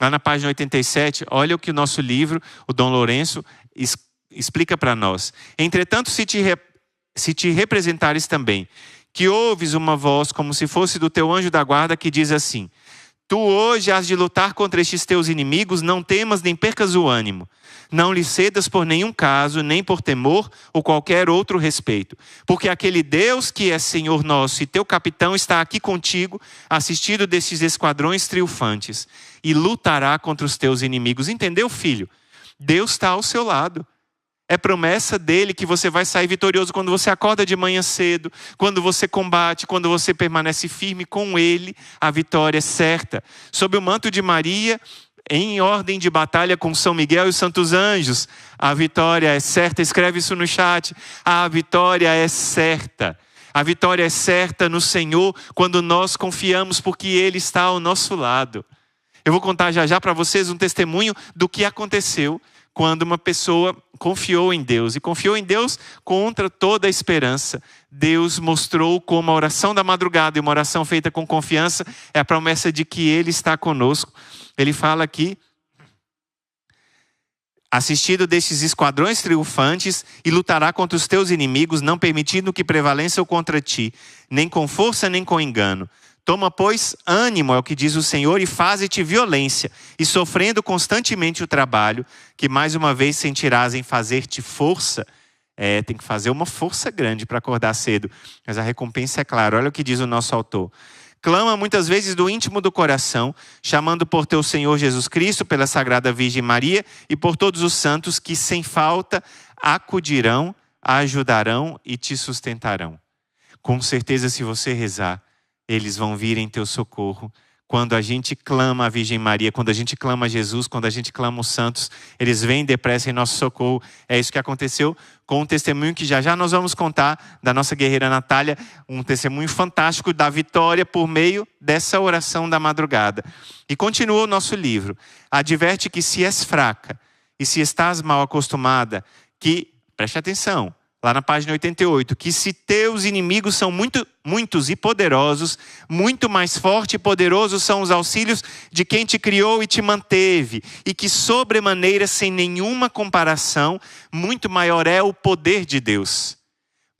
Lá na página 87, olha o que o nosso livro, o Dom Lourenço, explica para nós. Entretanto, se te representares também, que ouves uma voz como se fosse do teu anjo da guarda que diz assim: tu hoje has de lutar contra estes teus inimigos, não temas nem percas o ânimo. Não lhe cedas por nenhum caso, nem por temor ou qualquer outro respeito. Porque aquele Deus que é Senhor nosso e teu capitão está aqui contigo, assistido destes esquadrões triunfantes, e lutará contra os teus inimigos. Entendeu, filho? Deus está ao seu lado. É promessa dele que você vai sair vitorioso quando você acorda de manhã cedo, quando você combate, quando você permanece firme com ele, a vitória é certa. Sob o manto de Maria, em ordem de batalha com São Miguel e os santos anjos, a vitória é certa. Escreve isso no chat. A vitória é certa. A vitória é certa no Senhor quando nós confiamos, porque Ele está ao nosso lado. Eu vou contar já já para vocês um testemunho do que aconteceu quando uma pessoa confiou em Deus. E confiou em Deus contra toda a esperança. Deus mostrou como a oração da madrugada e uma oração feita com confiança é a promessa de que Ele está conosco. Ele fala aqui: assistido destes esquadrões triunfantes, e lutará contra os teus inimigos, não permitindo que prevaleçam contra ti, nem com força, nem com engano. Toma, pois, ânimo, é o que diz o Senhor, e faze-te violência, e sofrendo constantemente o trabalho, que mais uma vez sentirás em fazer-te força. Tem que fazer uma força grande para acordar cedo, mas a recompensa é clara. Olha o que diz o nosso autor. Clama muitas vezes do íntimo do coração, chamando por teu Senhor Jesus Cristo, pela Sagrada Virgem Maria e por todos os santos que sem falta acudirão, ajudarão e te sustentarão. Com certeza, se você rezar, eles vão vir em teu socorro. Quando a gente clama a Virgem Maria, quando a gente clama a Jesus, quando a gente clama os santos, eles vêm depressa em nosso socorro. É isso que aconteceu com um testemunho que já já nós vamos contar da nossa guerreira Natália, um testemunho fantástico da vitória por meio dessa oração da madrugada. E continua o nosso livro. Adverte que se és fraca e se estás mal acostumada, que, preste atenção, lá na página 88, que se teus inimigos são muitos e poderosos, muito mais forte e poderosos são os auxílios de quem te criou e te manteve, e que sobremaneira, sem nenhuma comparação, muito maior é o poder de Deus.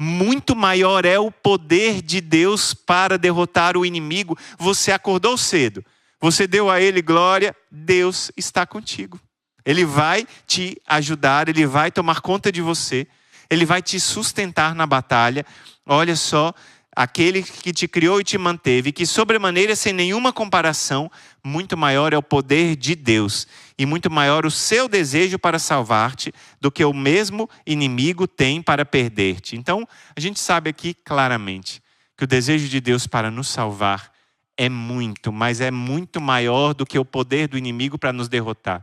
Muito maior é o poder de Deus para derrotar o inimigo. Você acordou cedo, você deu a Ele glória, Deus está contigo. Ele vai te ajudar, Ele vai tomar conta de você. Ele vai te sustentar na batalha. Olha só, aquele que te criou e te manteve, que sobremaneira, sem nenhuma comparação, muito maior é o poder de Deus e muito maior o seu desejo para salvar-te do que o mesmo inimigo tem para perder-te. Então, a gente sabe aqui claramente que o desejo de Deus para nos salvar é muito, mas é muito maior do que o poder do inimigo para nos derrotar.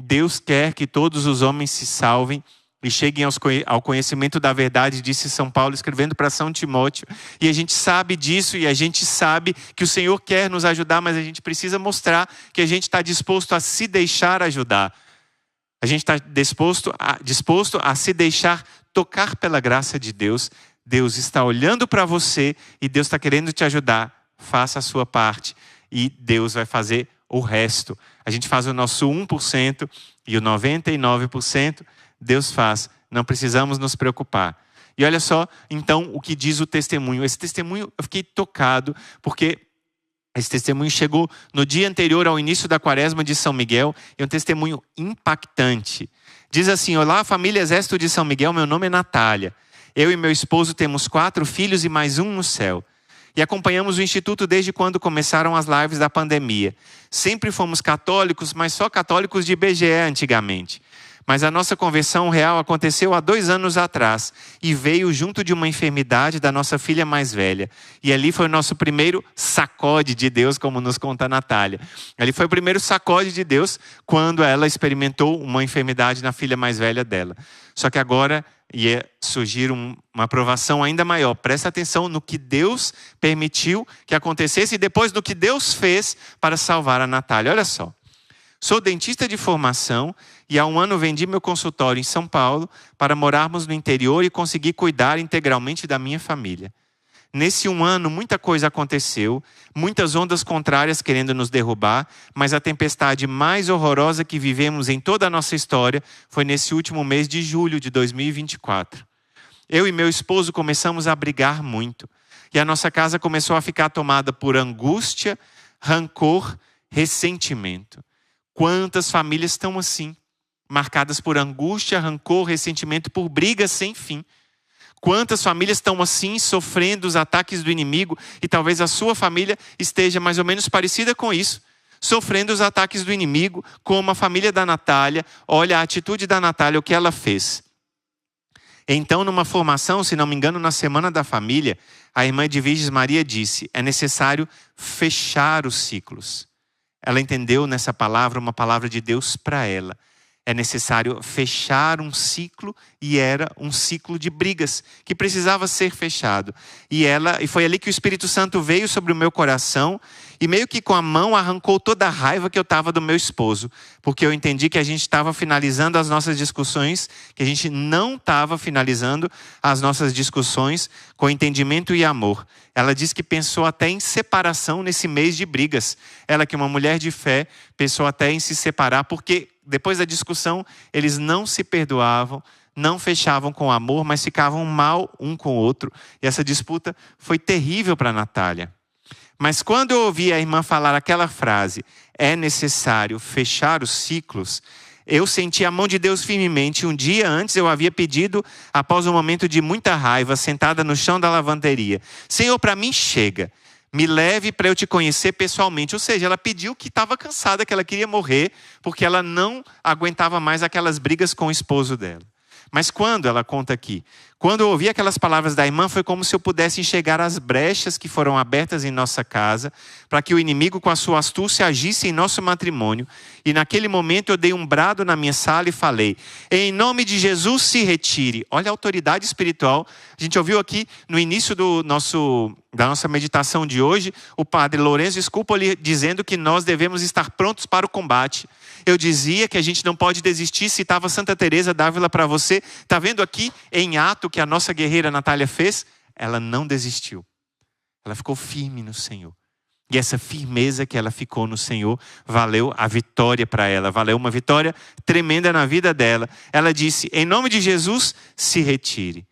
Deus quer que todos os homens se salvem e cheguem ao conhecimento da verdade, disse São Paulo, escrevendo para São Timóteo. E a gente sabe disso, e a gente sabe que o Senhor quer nos ajudar, mas a gente precisa mostrar que a gente está disposto a se deixar ajudar. A gente está disposto a se deixar tocar pela graça de Deus. Deus está olhando para você e Deus está querendo te ajudar. Faça a sua parte e Deus vai fazer o resto. A gente faz o nosso 1% e o 99% Deus faz, não precisamos nos preocupar. E olha só, então, o que diz o testemunho. Esse testemunho, eu fiquei tocado, porque esse testemunho chegou no dia anterior ao início da quaresma de São Miguel. É um testemunho impactante. Diz assim: olá, família Exército de São Miguel, meu nome é Natália. Eu e meu esposo temos 4 filhos e mais um no céu. E acompanhamos o Instituto desde quando começaram as lives da pandemia. Sempre fomos católicos, mas só católicos de IBGE antigamente. Mas a nossa conversão real aconteceu há 2 anos atrás e veio junto de uma enfermidade da nossa filha mais velha. E ali foi o nosso primeiro sacode de Deus, como nos conta a Natália. Ali foi o primeiro sacode de Deus quando ela experimentou uma enfermidade na filha mais velha dela. Só que agora ia surgir uma provação ainda maior. Presta atenção no que Deus permitiu que acontecesse e depois no que Deus fez para salvar a Natália. Olha só. Sou dentista de formação e há 1 ano vendi meu consultório em São Paulo para morarmos no interior e conseguir cuidar integralmente da minha família. Nesse 1 ano, muita coisa aconteceu, muitas ondas contrárias querendo nos derrubar, mas a tempestade mais horrorosa que vivemos em toda a nossa história foi nesse último mês de julho de 2024. Eu e meu esposo começamos a brigar muito, e a nossa casa começou a ficar tomada por angústia, rancor, ressentimento. Quantas famílias estão assim, marcadas por angústia, rancor, ressentimento, por brigas sem fim? Quantas famílias estão assim, sofrendo os ataques do inimigo, e talvez a sua família esteja mais ou menos parecida com isso, sofrendo os ataques do inimigo, como a família da Natália. Olha a atitude da Natália, o que ela fez. Então, numa formação, se não me engano, na Semana da Família, a irmã Edviges Maria disse: é necessário fechar os ciclos. Ela entendeu nessa palavra uma palavra de Deus para ela. É necessário fechar um ciclo, e era um ciclo de brigas que precisava ser fechado. E foi ali que o Espírito Santo veio sobre o meu coração e meio que com a mão arrancou toda a raiva que eu estava do meu esposo, porque eu entendi que a gente estava finalizando as nossas discussões, que a gente não estava finalizando as nossas discussões com entendimento e amor. Ela disse que pensou até em separação nesse mês de brigas. Ela, que é uma mulher de fé, pensou até em se separar, porque depois da discussão, eles não se perdoavam, não fechavam com amor, mas ficavam mal um com o outro. E essa disputa foi terrível para a Natália. Mas quando eu ouvi a irmã falar aquela frase, é necessário fechar os ciclos, eu senti a mão de Deus firmemente. Um dia antes eu havia pedido, após um momento de muita raiva, sentada no chão da lavanderia: Senhor, para mim chega. Me leve para eu te conhecer pessoalmente. Ou seja, ela pediu que estava cansada, que ela queria morrer, porque ela não aguentava mais aquelas brigas com o esposo dela. Mas quando, ela conta aqui, quando eu ouvi aquelas palavras da irmã, foi como se eu pudesse enxergar as brechas que foram abertas em nossa casa, para que o inimigo com a sua astúcia agisse em nosso matrimônio. E naquele momento eu dei um brado na minha sala e falei: em nome de Jesus, se retire. Olha a autoridade espiritual. A gente ouviu aqui no início da nossa meditação de hoje, o padre Lourenço Scupoli dizendo que nós devemos estar prontos para o combate. Eu dizia que a gente não pode desistir. Citava Santa Teresa d'Ávila para você. Está vendo aqui em ato que a nossa guerreira Natália fez? Ela não desistiu. Ela ficou firme no Senhor. E essa firmeza que ela ficou no Senhor valeu a vitória para ela. Valeu uma vitória tremenda na vida dela. Ela disse: em nome de Jesus, se retire.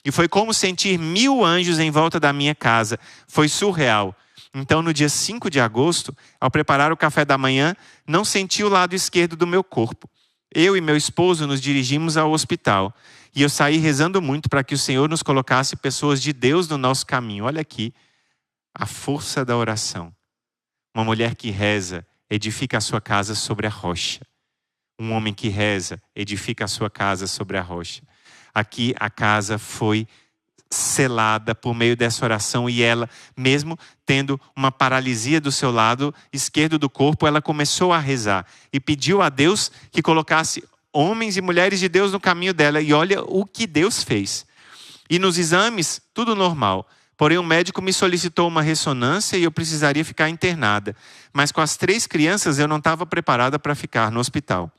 E foi como sentir 1000 anjos em volta da minha casa. Foi surreal. Então, no dia 5 de agosto, ao preparar o café da manhã, não senti o lado esquerdo do meu corpo. Eu e meu esposo nos dirigimos ao hospital. E eu saí rezando muito para que o Senhor nos colocasse pessoas de Deus no nosso caminho. Olha aqui, a força da oração. Uma mulher que reza, edifica a sua casa sobre a rocha. Um homem que reza, edifica a sua casa sobre a rocha. Aqui a casa foi selada por meio dessa oração, e ela, mesmo tendo uma paralisia do seu lado esquerdo do corpo, ela começou a rezar e pediu a Deus que colocasse homens e mulheres de Deus no caminho dela. E olha o que Deus fez. E nos exames, tudo normal. Porém, o médico me solicitou uma ressonância e eu precisaria ficar internada. Mas com as 3 crianças eu não estava preparada para ficar no hospital.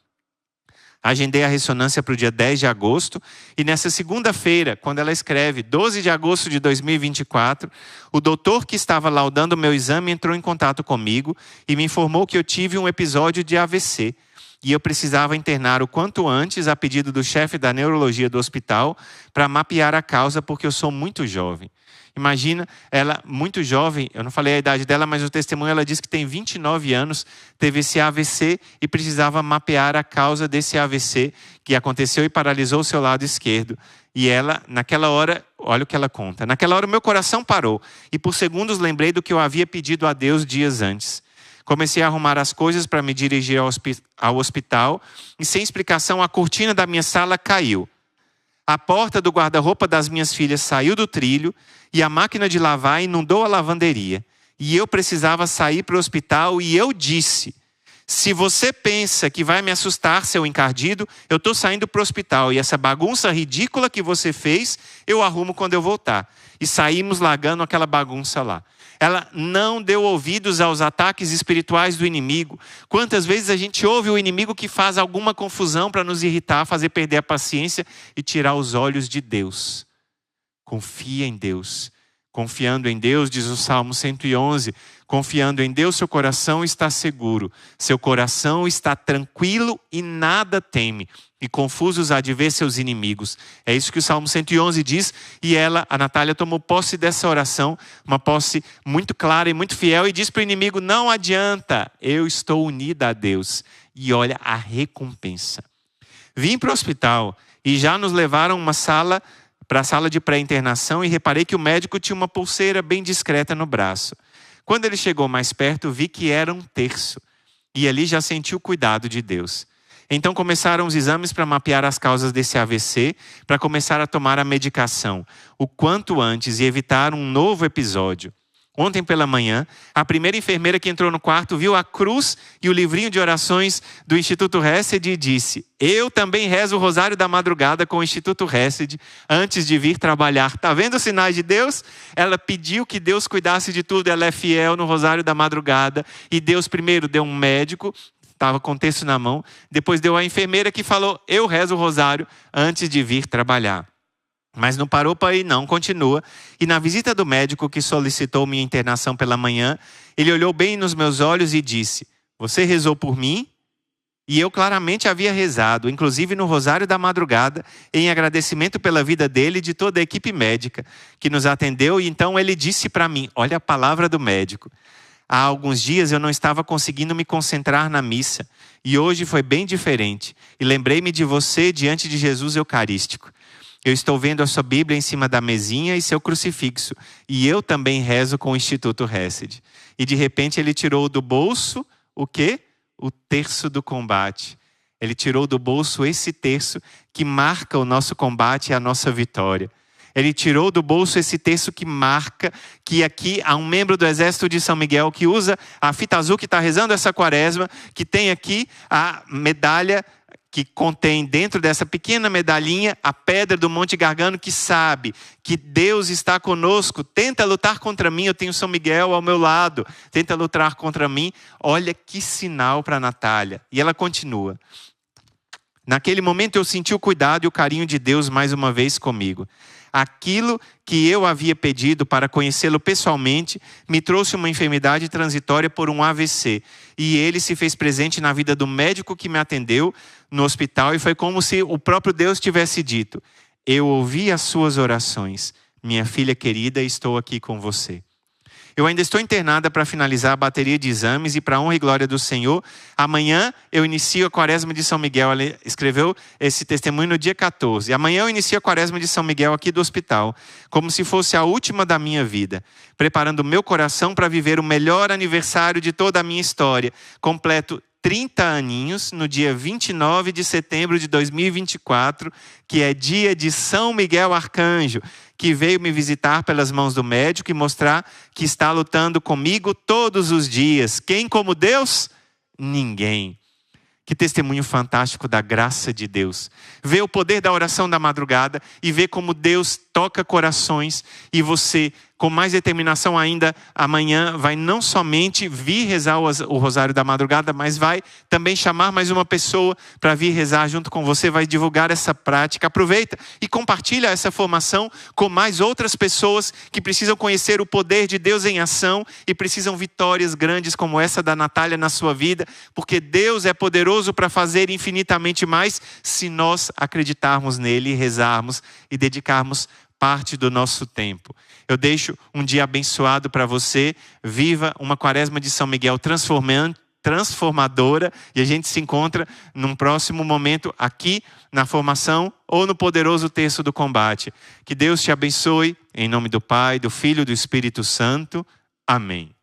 Agendei a ressonância para o dia 10 de agosto. E nessa segunda-feira, quando ela escreve 12 de agosto de 2024, o doutor que estava laudando o meu exame entrou em contato comigo e me informou que eu tive um episódio de AVC. e eu precisava internar o quanto antes a pedido do chefe da neurologia do hospital para mapear a causa, porque eu sou muito jovem. Imagina, ela muito jovem, eu não falei a idade dela, mas o testemunho ela diz que tem 29 anos, teve esse AVC e precisava mapear a causa desse AVC que aconteceu e paralisou o seu lado esquerdo. E ela, naquela hora, olha o que ela conta. Naquela hora o meu coração parou e por segundos lembrei do que eu havia pedido a Deus dias antes. Comecei a arrumar as coisas para me dirigir ao hospital e sem explicação a cortina da minha sala caiu. A porta do guarda-roupa das minhas filhas saiu do trilho e a máquina de lavar inundou a lavanderia. E eu precisava sair para o hospital e eu disse: se você pensa que vai me assustar, seu encardido, eu estou saindo para o hospital e essa bagunça ridícula que você fez, eu arrumo quando eu voltar. E saímos largando aquela bagunça lá. Ela não deu ouvidos aos ataques espirituais do inimigo. Quantas vezes a gente ouve o inimigo que faz alguma confusão para nos irritar, fazer perder a paciência e tirar os olhos de Deus. Confia em Deus. Confiando em Deus, diz o Salmo 111, confiando em Deus, seu coração está seguro. Seu coração está tranquilo e nada teme. E confusos há de ver seus inimigos. É isso que o Salmo 111 diz. E ela, a Natália, tomou posse dessa oração. Uma posse muito clara e muito fiel. E diz para o inimigo, não adianta. Eu estou unida a Deus. E olha a recompensa. Vim para o hospital e já nos levaram para a sala de pré-internação. E reparei que o médico tinha uma pulseira bem discreta no braço. Quando ele chegou mais perto, vi que era um terço. E ali já senti o cuidado de Deus. Então começaram os exames para mapear as causas desse AVC, para começar a tomar a medicação o quanto antes e evitar um novo episódio. Ontem pela manhã, a primeira enfermeira que entrou no quarto viu a cruz e o livrinho de orações do Instituto Hesed e disse: eu também rezo o Rosário da Madrugada com o Instituto Hesed antes de vir trabalhar. Está vendo os sinais de Deus? Ela pediu que Deus cuidasse de tudo, ela é fiel no Rosário da Madrugada. E Deus primeiro deu um médico, estava com o texto na mão. Depois deu a enfermeira que falou: eu rezo o rosário antes de vir trabalhar. Mas não parou para ir não, continua. E na visita do médico que solicitou minha internação pela manhã, ele olhou bem nos meus olhos e disse: você rezou por mim? E eu claramente havia rezado, inclusive no Rosário da Madrugada, em agradecimento pela vida dele e de toda a equipe médica que nos atendeu. E então ele disse para mim, olha a palavra do médico: há alguns dias eu não estava conseguindo me concentrar na missa. E hoje foi bem diferente. E lembrei-me de você diante de Jesus Eucarístico. Eu estou vendo a sua Bíblia em cima da mesinha e seu crucifixo. E eu também rezo com o Instituto Hesed. E de repente ele tirou do bolso o quê? O terço do combate. Ele tirou do bolso esse terço que marca o nosso combate e a nossa vitória. Ele tirou do bolso esse terço que marca que aqui há um membro do exército de São Miguel que usa a fita azul que está rezando essa quaresma, que tem aqui a medalha que contém dentro dessa pequena medalhinha a pedra do Monte Gargano, que sabe que Deus está conosco. Tenta lutar contra mim, eu tenho São Miguel ao meu lado. Tenta lutar contra mim. Olha que sinal para a Natália. E ela continua. Naquele momento eu senti o cuidado e o carinho de Deus mais uma vez comigo. Aquilo que eu havia pedido para conhecê-lo pessoalmente me trouxe uma enfermidade transitória por um AVC. E ele se fez presente na vida do médico que me atendeu no hospital. E foi como se o próprio Deus tivesse dito: eu ouvi as suas orações. Minha filha querida, estou aqui com você. Eu ainda estou internada para finalizar a bateria de exames e para a honra e glória do Senhor, amanhã eu inicio a quaresma de São Miguel. Ela escreveu esse testemunho no dia 14. Amanhã eu inicio a quaresma de São Miguel aqui do hospital, como se fosse a última da minha vida, preparando o meu coração para viver o melhor aniversário de toda a minha história. Completo 30 aninhos no dia 29 de setembro de 2024, que é dia de São Miguel Arcanjo, que veio me visitar pelas mãos do médico e mostrar que está lutando comigo todos os dias. Quem como Deus? Ninguém. Que testemunho fantástico da graça de Deus. Ver o poder da oração da madrugada e ver como Deus toca corações e você com mais determinação ainda, amanhã vai não somente vir rezar o Rosário da Madrugada, mas vai também chamar mais uma pessoa para vir rezar junto com você, vai divulgar essa prática. Aproveita e compartilha essa formação com mais outras pessoas que precisam conhecer o poder de Deus em ação e precisam vitórias grandes como essa da Natália na sua vida, porque Deus é poderoso para fazer infinitamente mais se nós acreditarmos nele, rezarmos e dedicarmos parte do nosso tempo. Eu deixo um dia abençoado para você. Viva uma quaresma de São Miguel transformadora. E a gente se encontra num próximo momento aqui na formação ou no poderoso terço do combate. Que Deus te abençoe. Em nome do Pai, do Filho e do Espírito Santo. Amém.